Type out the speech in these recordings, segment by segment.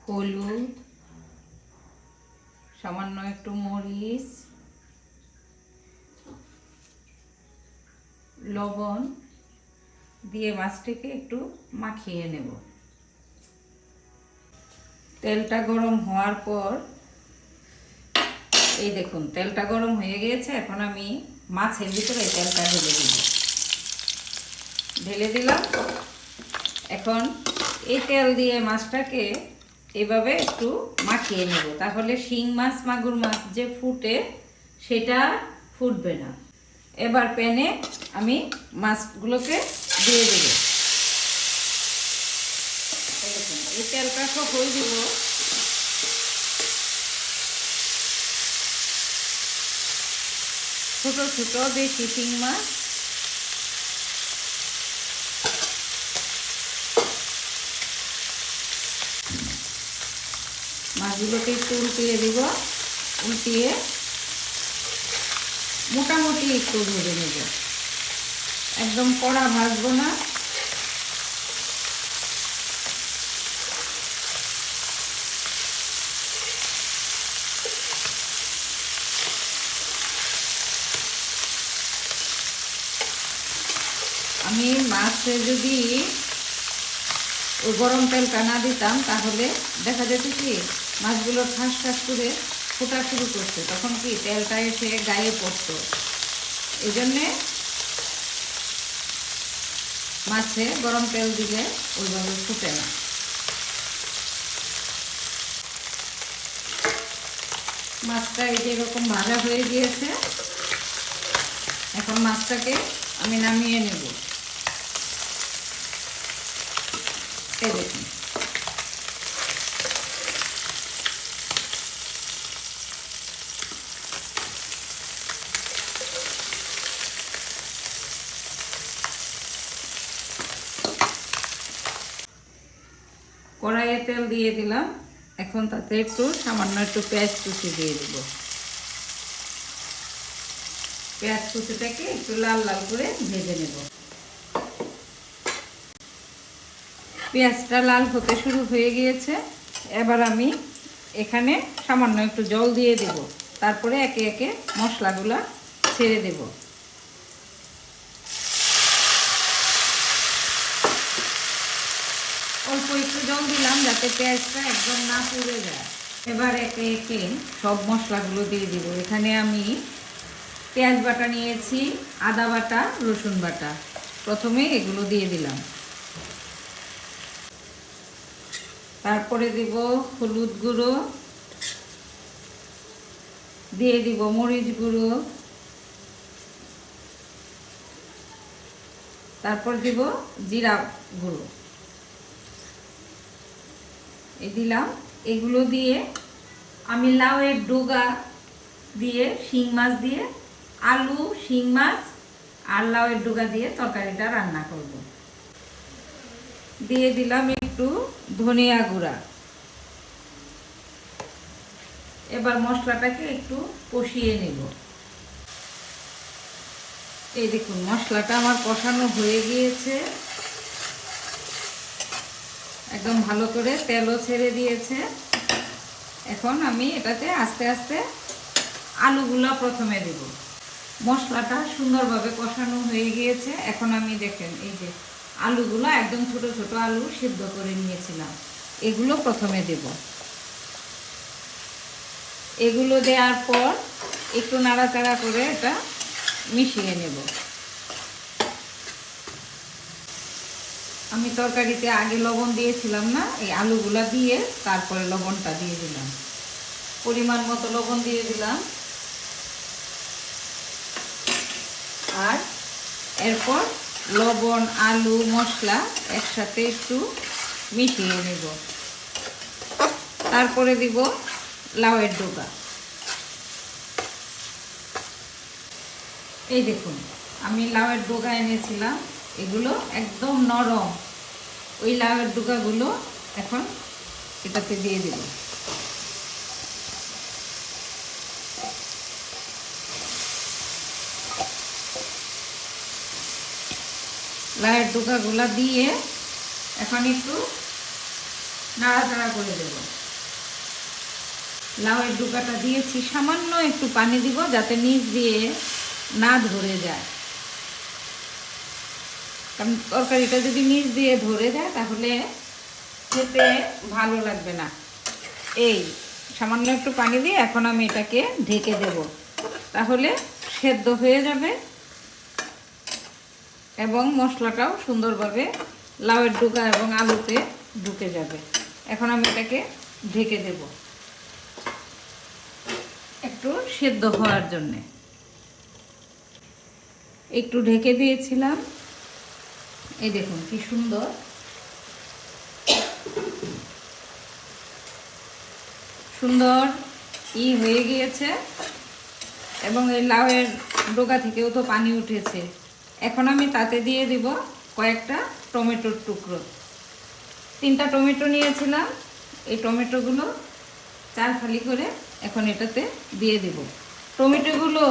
হলুদ, সামান্য একটু মরিচ, লবণ দিয়ে মাছটাকে একটু মাখিয়ে নেব। তেলটা গরম হওয়ার পর এই দেখুন তেলটা গরম হয়ে গিয়েছে। এখন আমি মাছের ভিতরে তেলটা ঢেলে দিলাম। এখন এই তেল দিয়ে মাছটাকে এভাবে একটু মাখিয়ে নেব, তাহলে শিং মাছ মাগুর মাছ যে ফুটে সেটা ফুটবে না। এবার প্যানে আমি মাছগুলোকে দিয়ে দেব। এই তেলটা সব হয়ে দিব। ছোট ছোট দেশি শিং মাছ মাছগুলোকে একটু উল্টিয়ে দিব। উল্টিয়ে মোটামুটি একটু ভেজে নেব, একদম কড়া ভাজবো না। আমি মাছে যদি ওই গরম তেলটা না দিতাম তাহলে দেখা যেত কি মাছগুলো ঠাস ঠাস করে ফোটা শুরু করছে, তখন কি তেলটা এসে গায়ে পড়তো। এই জন্যে মাছে গরম তেল দিলে ওইভাবে ফুটে না। মাছটা এই যে এরকম ভাজা হয়ে গিয়েছে। এখন মাছটাকে আমি নামিয়ে নেব। এই দেখুন কড়াইয়ে তেল দিয়ে দিলাম। এখন তাতে একটু সামান্য একটু পেঁয়াজ কুচি দিয়ে দিব। পেঁয়াজ কুচিটাকে একটু লাল লাল করে ভেজে নেব। পেঁয়াজটা লাল হতে শুরু হয়ে গিয়েছে। এবার আমি এখানে সামান্য একটু জল দিয়ে দেব, তারপরে একে একে মশলাগুলো ছেড়ে দেব। অল্প একটু জল দিলাম যাতে পেঁয়াজটা একদম না পুড়ে যায়। এবার একে একে সব মশলাগুলো দিয়ে দিব। এখানে আমি পেঁয়াজ বাটা নিয়েছি, আদা বাটা, রসুন বাটা। প্রথমে এগুলো দিয়ে দিলাম। তারপরে দিব হলুদ গুঁড়ো, দিয়ে দিব মরিচ গুঁড়ো, তারপর দিব জিরা গুঁড়ো। এই দিলাম। এগুলো দিয়ে আমি লাউয়ের ডগা দিয়ে শিং মাছ দিয়ে আলু, শিং মাছ আর লাউয়ের ডগা দিয়ে তরকারিটা রান্না করব। দিয়ে দিলাম একটু ধনিয়া গুঁড়া। এবার মশলাটাকে একটু কষিয়ে নেব। এই দেখুন মশলাটা আমার কষানো হয়ে গিয়েছে, একদম ভালো করে তেলও ছেড়ে দিয়েছে। এখন আমি এটাতে আস্তে আস্তে আলুগুলো প্রথমে দেব। মশলাটা সুন্দরভাবে কষানো হয়ে গিয়েছে। এখন আমি দেখেন এই যে আলুগুলো একদম ছোট ছোট আলু সিদ্ধ করে নিয়েছিলাম, এগুলো প্রথমে দেব। এগুলো দেওয়ার পর একটু নাড়াচাড়া করে এটা মিশিয়ে নেব। আমি তরকারিতে আগে লবণ দিয়েছিলাম না, এই আলুগুলা দিয়ে তারপরে লবণটা দিয়ে দিলাম। পরিমাণ মতো লবণ দিয়ে দিলাম। আর এরপর লবণ, আলু, মশলা একসাথে একটু মিশিয়ে নেব। তারপরে দিব লাউয়ের ডগা। এই দেখুন আমি লাউয়ের ডগা এনেছিলাম, এগুলো একদম নরম। ওই লাউয়ের ডগাগুলো এখন এটাতে দিয়ে দেব। লাউয়ের ডগাগুলো দিয়ে এখন একটু নাড়াচাড়া করে দেব। লাউয়ের ডুকাটা দিয়েছি, সামান্য একটু পানি দিব যাতে নিচ দিয়ে না ধরে যায়, কারণ তরকারিটা যদি নিচ দিয়ে ধরে যায় তাহলে খেতে ভালো লাগবে না। এই সামান্য একটু পানি দিয়ে এখন আমি এটাকে ঢেকে দেব, তাহলে সেদ্ধ হয়ে যাবে এবং মশলাটাও সুন্দরভাবে লাউয়ের ডুকা এবং আলুতে ঢুকে যাবে। এখন আমি এটাকে ঢেকে দেব একটু সেদ্ধ হওয়ার জন্যে। একটু ঢেকে দিয়েছিলাম, এই দেখুন কি সুন্দর সুন্দর হয়ে গিয়েছে এবং এই লাউয়ের ডগা থেকেও তো পানি উঠেছে। এখন আমি তাতে দিয়ে দিব কয়েকটা টমেটোর টুকরো। 3টা টমেটো নিয়েছিলাম, এই টমেটোগুলো 4 ফালি করে এখন এটাতে দিয়ে দিব। টমেটোগুলো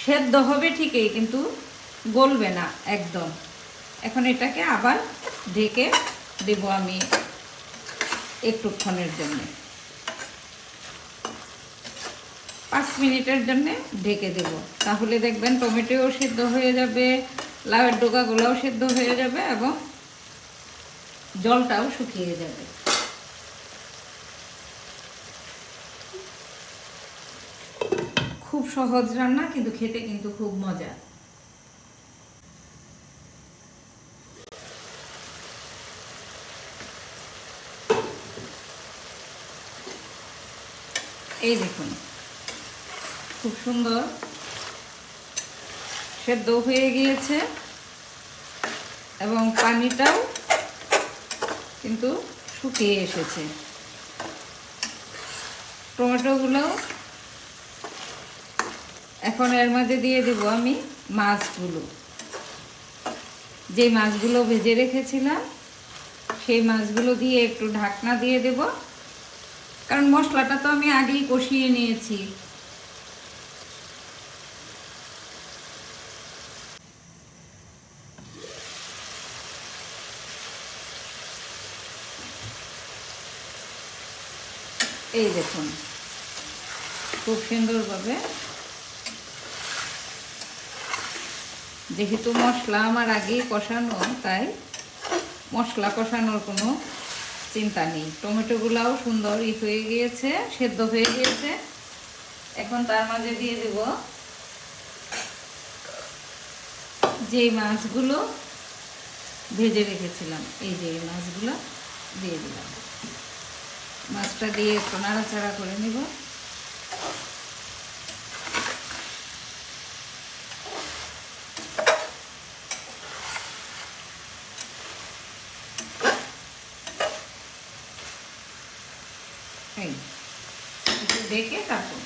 সেদ্ধ হবে ঠিকই, কিন্তু গলবে না একদম। এখন এটাকে আবার ঢেকে দেব আমি একটুক্ষণের জন্য, 5 মিনিটের জন্য ঢেকে দেব। তাহলে দেখবেন টমেটোও সেদ্ধ হয়ে যাবে, লাউয়ের ডগাগুলোও সেদ্ধ হয়ে যাবে এবং জলটাও শুকিয়ে যাবে। খুব সহজ রান্না, কিন্তু খেতে কিন্তু খুব মজা। এই দেখুন খুব সুন্দর সেদ্ধ হয়ে গিয়েছে এবং পানিটাও কিন্তু শুকিয়ে এসেছে। টমেটোগুলো এখন এর মধ্যে দিয়ে দেব আমি মাছগুলো, যে মাছগুলো ভেজে রেখেছিলাম সেই মাছগুলো দিয়ে একটু ঢাকনা দিয়ে দেব, কারণ মশলাটা তো আমি আগেই কষিয়ে নিয়েছি। এই দেখুন খুব সুন্দরভাবে, যেহেতু মশলা আমার আগেই কষানো, তাই মশলা কষানোর কোনো চিন্তা নেই। টমেটোগুলাও সুন্দর হয়ে গিয়েছে, সেদ্ধ হয়ে গিয়েছে। এখন তার মাঝে দিয়ে দেব যে মাছগুলো ভেজে রেখেছিলাম, এই যে মাছগুলো দিয়ে দিলাম। মাছটা দিয়ে একটু নাড়াচাড়া করে নেব। একটু দেখে তারপর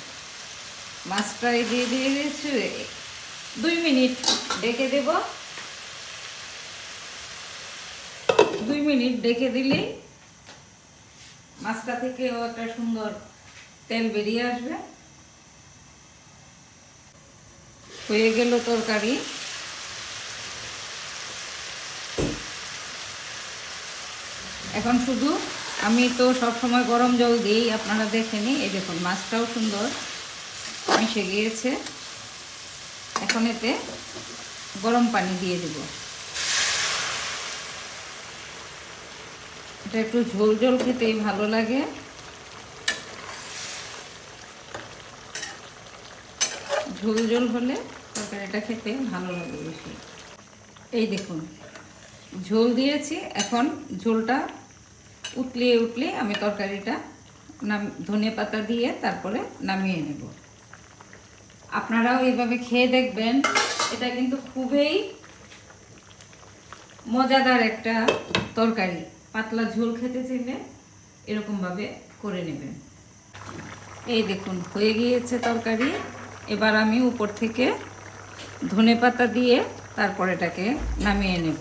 মাছটা দিয়ে দিয়েছি। 2 মিনিট ডেকে দেব। 2 মিনিট ডেকে দিলেই মাছটা থেকেও একটা সুন্দর তেল বেরিয়ে আসবে। হয়ে গেল তরকারি। এখন শুধু আমি তো সব সময় গরম জল দিই, আপনারা দেখেনি। এই দেখুন মাছটাও সুন্দর মিশে গিয়েছে। এখন এতে গরম পানি দিয়ে দেব। এটা একটু ঝোল ঝোল খেতেই ভালো লাগে। ঝোল ঝোল হলে তরকারিটা খেতে ভালো লাগে বেশি। এই দেখুন ঝোল দিয়েছি, এখন ঝোলটা উতলিয়ে উঠলে আমি তরকারিটা ধনেপাতা দিয়ে তারপরে নামিয়ে নেব। আপনারাও এইভাবে খেয়ে দেখবেন, এটা কিন্তু খুবই মজাদার একটা তরকারি। পাতলা ঝোল খেতে চাইলে এরকমভাবে করে নেবেন। এই দেখুন হয়ে গিয়েছে তরকারি। এবার আমি উপর থেকে ধনেপাতা দিয়ে তারপর এটাকে নামিয়ে নেব।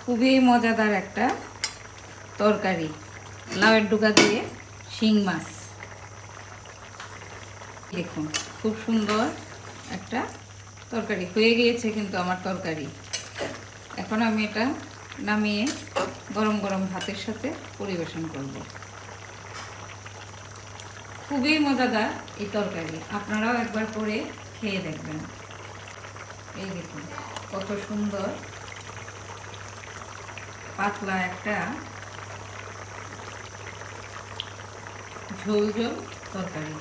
খুবই মজাদার একটা তরকারি, লাউয়ের ডুকা দিয়ে শিং মাছ। দেখুন খুব সুন্দর একটা তরকারি হয়ে গিয়েছে কিন্তু আমার তরকারি। এখন আমি এটা নামিয়ে গরম গরম ভাতের সাথে পরিবেশন করব। খুবই মজাদার এই তরকারি, আপনারাও একবার করে খেয়ে দেখবেন। এই দেখুন কত সুন্দর পাতলা একটা ঝোল ঝোল তরকারি।